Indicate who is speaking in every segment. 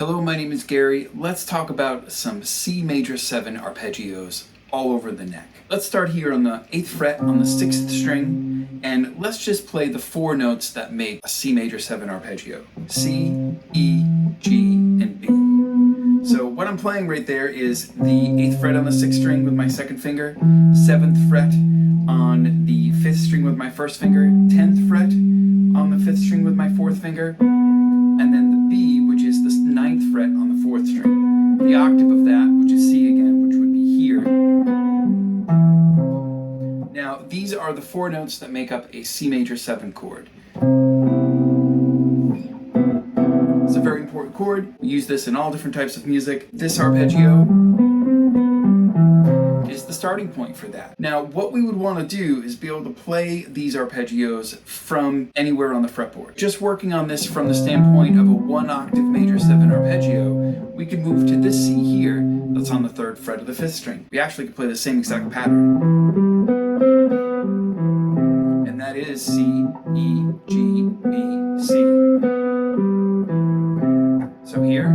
Speaker 1: Hello, my name is Gary. Let's talk about some C major 7 arpeggios all over the neck. Let's start here on the 8th fret on the 6th string, and let's just play the 4 notes that make a C major 7 arpeggio. C, E, G, and B. So what I'm playing right there is the 8th fret on the 6th string with my 2nd finger, 7th fret on the 5th string with my 1st finger, 10th fret on the 5th string with my 4th finger, and then the B, which is the 9th fret on the 4th string. The octave of that, which is C again, which would be here. Now, these are the 4 notes that make up a C major 7 chord. It's a very important chord. We use this in all different types of music. This arpeggio is the starting point for that. Now, what we would want to do is be able to play these arpeggios from anywhere on the fretboard. Just working on this from the standpoint of a 1 octave major 7 arpeggio, we could move to this C here that's on the 3rd fret of the 5th string. We actually could play the same exact pattern. And that is C, E, G, B, C. So here,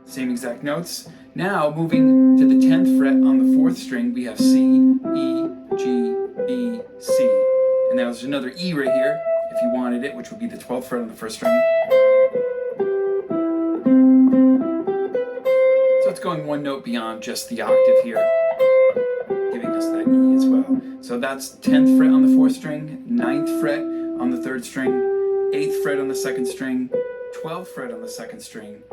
Speaker 1: same exact notes. Now moving to the 10th fret on the 4th string, we have C, E, G, B, C. And now there's another E right here, if you wanted it, which would be the 12th fret on the 1st string. So it's going 1 note beyond just the octave here, giving us that E as well. So that's 10th fret on the 4th string, 9th fret on the 3rd string, 8th fret on the 2nd string, 12th fret on the 2nd string,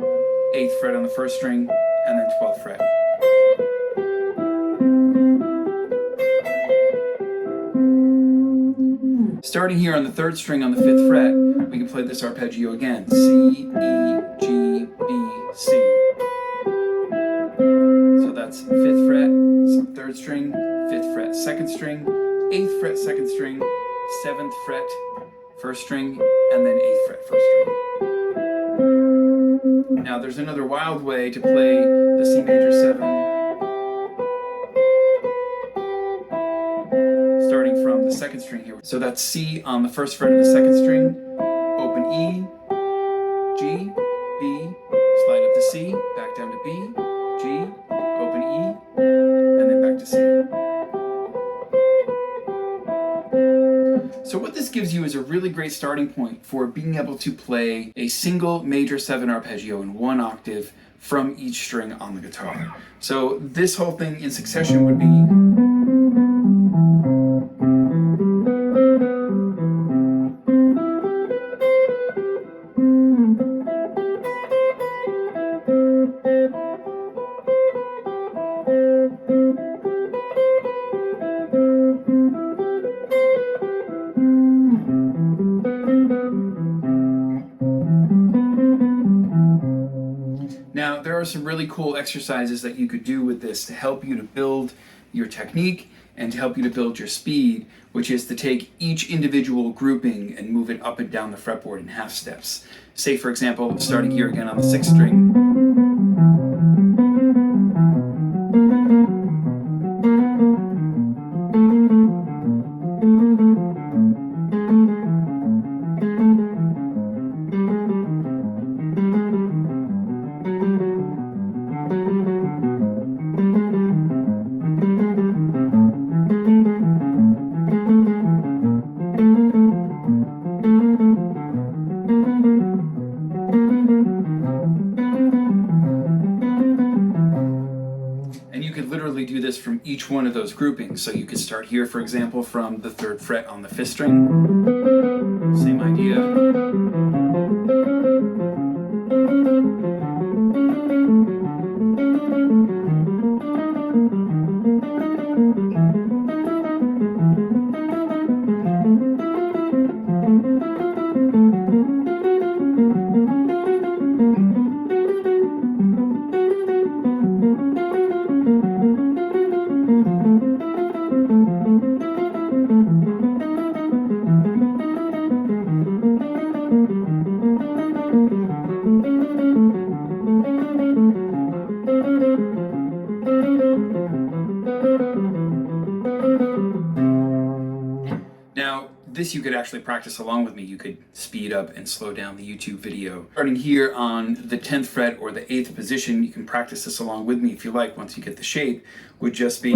Speaker 1: 8th fret on the 1st string, and then 12th fret. Starting here on the 3rd string on the 5th fret, we can play this arpeggio again. C, E, G, B, C. So that's 5th fret, 3rd string, 5th fret, 2nd string, 8th fret, 2nd string, 7th fret, 1st string, and then 8th fret, 1st string. Now there's another wild way to play the C major 7, starting from the 2nd string here. So that's C on the 1st fret of the 2nd string, open E, G, B, slide up to C, back down to B, G, open E, and then back to C. So what this gives you is a really great starting point for being able to play a single major 7 arpeggio in 1 octave from each string on the guitar. So this whole thing in succession would be Now, there are some really cool exercises that you could do with this to help you to build your technique and to help you to build your speed, which is to take each individual grouping and move it up and down the fretboard in half steps. Say, for example, starting here again on the 6th string. Literally do this from each one of those groupings. So you could start here, for example, from the 3rd fret on the 5th string. Same idea. this, you could actually practice along with me. You could speed up and slow down the YouTube video. Starting here on the 10th fret or the 8th position, you can practice this along with me if you like once you get the shape, would just be...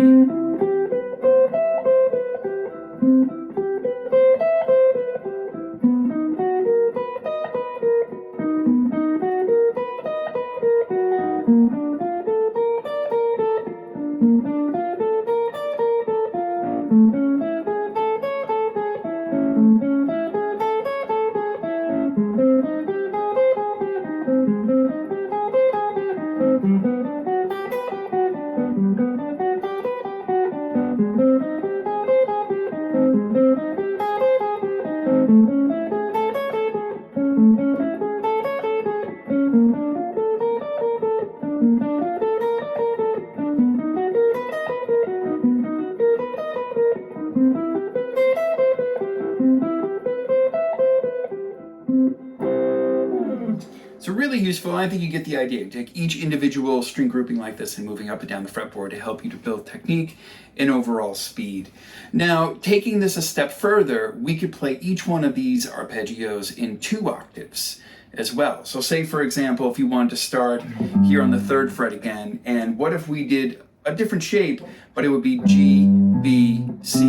Speaker 1: So really useful. I think you get the idea. You take each individual string grouping like this and moving up and down the fretboard to help you to build technique and overall speed. Now, taking this a step further, we could play each one of these arpeggios in 2 octaves as well. So say, for example, if you wanted to start here on the 3rd fret again, and what if we did a different shape, but it would be G, B, C,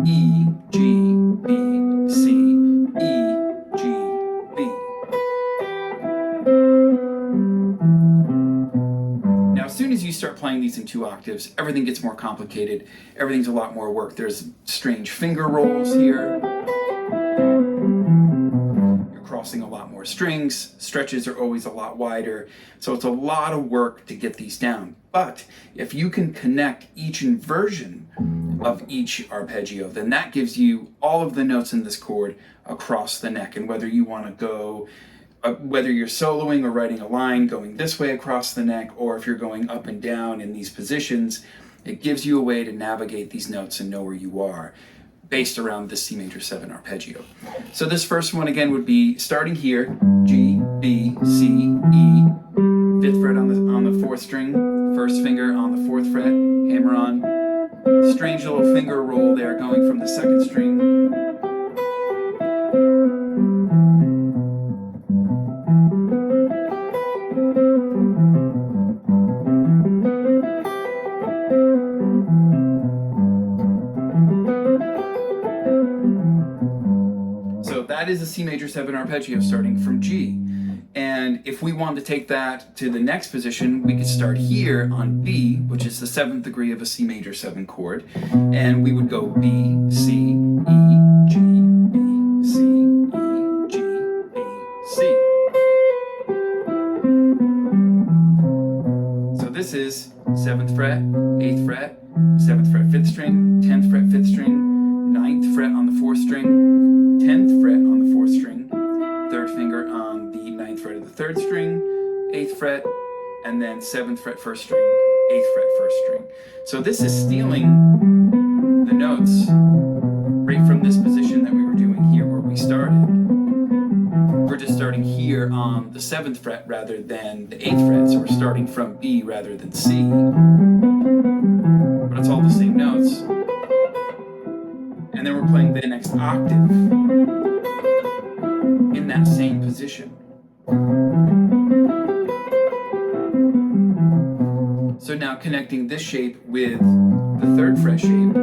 Speaker 1: E, G, B, C, E, G, B. Now, as soon as you start playing these in 2 octaves, everything gets more complicated. Everything's a lot more work. There's strange finger rolls here. You're crossing a lot more strings. Stretches are always a lot wider. So it's a lot of work to get these down. But if you can connect each inversion of each arpeggio, then that gives you all of the notes in this chord across the neck. And whether you want to go, whether you're soloing or writing a line going this way across the neck, or if you're going up and down in these positions, it gives you a way to navigate these notes and know where you are based around the C major 7 arpeggio. So this first one again would be starting here, G, B, C, E, 5th fret on the 4th string, 1st finger on the 4th fret, hammer on, strange little finger roll there going from the 2nd string. That is a C major 7 arpeggio starting from G. And if we want to take that to the next position, we could start here on B, which is the 7th degree of a C major 7 chord. And we would go B, C, E, G, B, C, E, G, B, C. So this is 7th fret, 8th fret, 7th fret, 5th string, 10th fret, 5th string, 9th fret on the 4th string, 10th fret on the 4th string, 3rd finger on the 9th fret of the 3rd string, 8th fret, and then 7th fret 1st string, 8th fret 1st string. So this is stealing the notes right from this position that we were doing here where we started. We're just starting here on the 7th fret rather than the 8th fret, so we're starting from B rather than C. But it's all the same notes. And then we're playing the next octave in that same position. So now connecting this shape with the 3rd fret shape.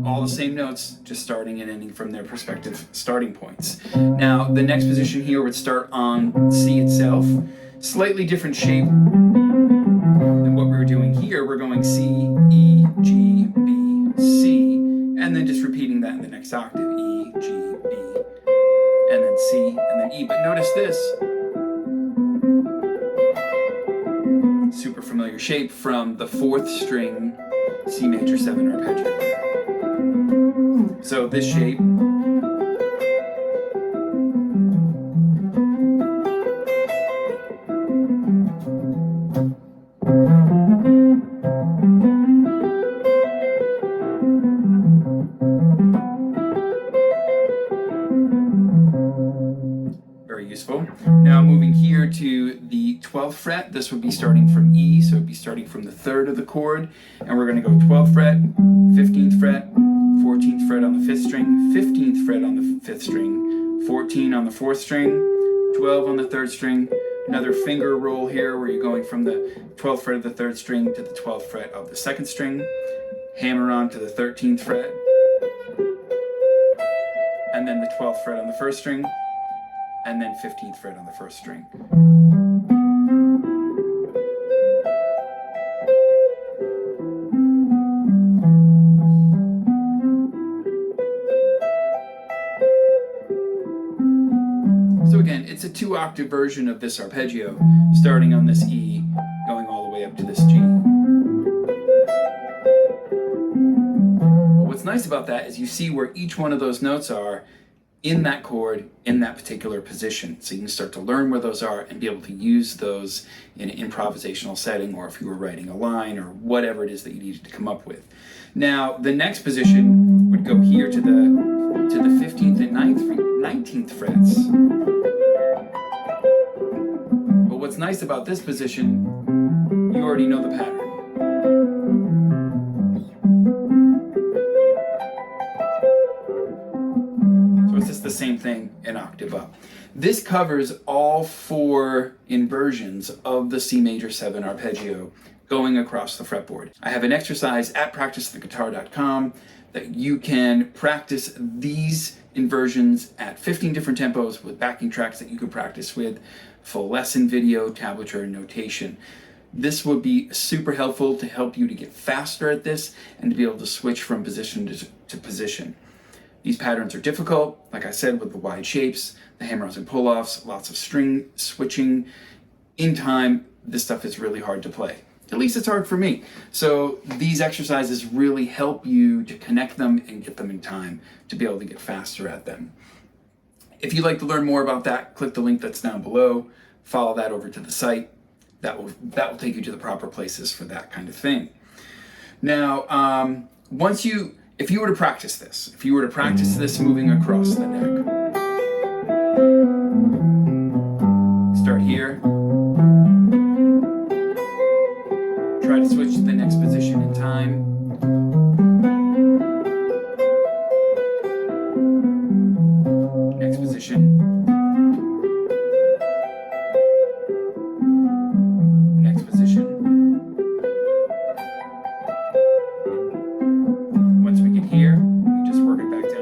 Speaker 1: All the same notes, just starting and ending from their respective starting points. Now the next position here would start on C itself. Slightly different shape than what we were doing here. We're going C, E, G, B, C, and then just repeating that in the next octave. E, G, B, and then C, and then E. But notice this. Super familiar shape from the 4th string C major 7 arpeggio. So this shape useful. Now moving here to the 12th fret, this would be starting from E, so it would be starting from the 3rd of the chord, and we're going to go 12th fret, 15th fret, 14th fret on the 5th string, 15th fret on the 5th string, 14 on the 4th string, 12 on the 3rd string, another finger roll here where you're going from the 12th fret of the 3rd string to the 12th fret of the 2nd string, hammer on to the 13th fret, and then the 12th fret on the 1st string, and then 15th fret on the 1st string. So again, it's a 2-octave version of this arpeggio, starting on this E, going all the way up to this G. But what's nice about that is you see where each one of those notes are in that chord, in that particular position. So you can start to learn where those are and be able to use those in an improvisational setting, or if you were writing a line or whatever it is that you needed to come up with. Now, the next position would go here to the 15th and 19th frets. But what's nice about this position, you already know the pattern. It's just the same thing an octave up. This covers all 4 inversions of the C major 7 arpeggio going across the fretboard. I have an exercise at practicetheguitar.com that you can practice these inversions at 15 different tempos with backing tracks that you could practice with, full lesson video, tablature, and notation. This would be super helpful to help you to get faster at this and to be able to switch from position to position. These patterns are difficult, like I said, with the wide shapes, the hammer-ons and pull-offs, lots of string switching. In time, this stuff is really hard to play. At least it's hard for me. So these exercises really help you to connect them and get them in time to be able to get faster at them. If you'd like to learn more about that, click the link that's down below, follow that over to the site. That will take you to the proper places for that kind of thing. Now, if you were to practice this moving across the neck, start here, try to switch to the next position in time, next position, next position. Once we get here, we just work it back down.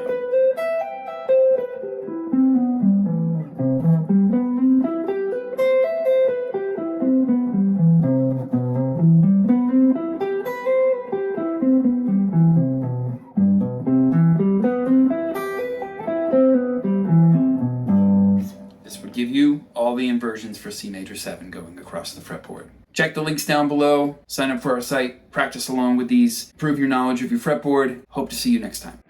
Speaker 1: This would give you all the inversions for C major 7 going across the fretboard. Check the links down below, sign up for our site, practice along with these, improve your knowledge of your fretboard. Hope to see you next time.